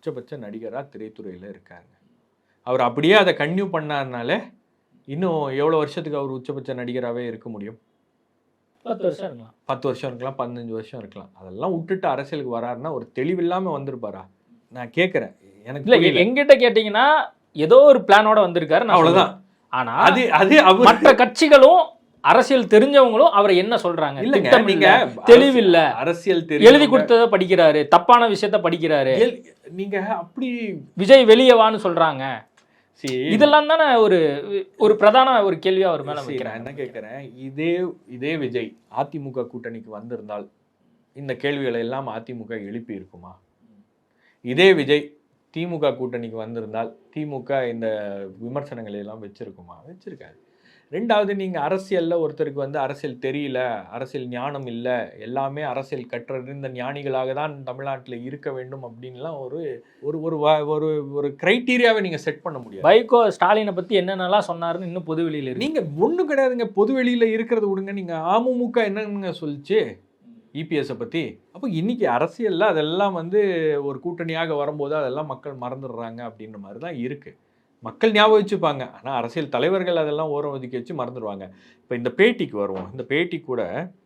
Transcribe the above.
உச்சபட்ச நடிகராக திரைத்துறையில் இருக்காங்க. அவர் அப்படியே அதை கன்டினியூ பண்ணாருனாலே இன்னும் எவ்வளோ வருஷத்துக்கு அவர் உச்சபட்ச நடிகராகவே இருக்க முடியும்? 10 வருஷம் இருக்கலாம், 10 வருஷம் இருக்கலாம், 15 வருஷம் இருக்கலாம். அதெல்லாம் விட்டுட்டு அரசியலுக்கு வராருன்னா ஒரு தெளிவில்லாமல் வந்திருப்பாரா? நான் கேட்குறேன். எனக்கு இல்லை புரியல. எங்கிட்ட கேட்டிங்கன்னா ஏதோ ஒரு பிளானோட வந்திருக்காரு, நான் அவ்வளவுதான். ஆனா அது அவர் மற்ற கட்சிகளும் அரசியல் தெரிஞ்சவங்களும் அவரை என்ன சொல்றாங்க? இல்லைங்க, திட்டம் நீங்க இல்ல, தெளிவில்ல, அரசியல் எழுதி கொடுத்ததை படிக்கிறாரு, தப்பான விஷயத்த படிக்கிறாரு, நீங்க அப்படி விஜய் வெளியே வான்னு சொல்றாங்க. See, இதெல்லாம் தானே ஒரு பிரதான ஒரு கேள்வியா அவர் மேல see, வைக்கிறேன். நான் என்ன கேட்கிறேன், இதே விஜய் அதிமுக கூட்டணிக்கு வந்திருந்தால் இந்த கேள்விகளை எல்லாம் அதிமுக எழுப்பி இருக்குமா? இதே விஜய் திமுக கூட்டணிக்கு வந்திருந்தால் திமுக இந்த விமர்சனங்களை எல்லாம் வச்சிருக்குமா? வச்சிருக்காது. ரெண்டாவது, நீங்க அரசியல்ல ஒருத்தருக்கு வந்து அரசியல் தெரியல, அரசியல் ஞானம் இல்லை, எல்லாமே அரசியல் கற்றறிந்த ஞானிகளாக தான் தமிழ்நாட்டில் இருக்க வேண்டும் அப்படின்லாம் ஒரு ஒரு ஒரு ஒரு கிரைட்டீரியாவை நீங்க செட் பண்ண முடியாது. வைகோ ஸ்டாலினை பத்தி என்னென்னலாம் சொன்னாருன்னு இன்னும் பொதுவெளியில இருக்கு. நீங்க ஒண்ணும் கிடையாதுங்க, பொது வெளியில இருக்கிறது விடுங்க. நீங்க அமமுக என்னங்க சொல்லிச்சு இபிஎஸ்ஸை பற்றி? அப்போ இன்னைக்கு அரசியலில் அதெல்லாம் வந்து ஒரு கூட்டணியாக வரும்போது அதெல்லாம் மக்கள் மறந்துடுறாங்க அப்படின்ற மாதிரி தான் இருக்குது. மக்கள் ஞாபகம் வச்சுப்பாங்க, ஆனால் அரசியல் தலைவர்கள் அதெல்லாம் ஓரம் ஒதுக்கி வச்சு மறந்துடுவாங்க. இப்போ இந்த பேட்டிக்கு வருவோம். இந்த பேட்டி கூட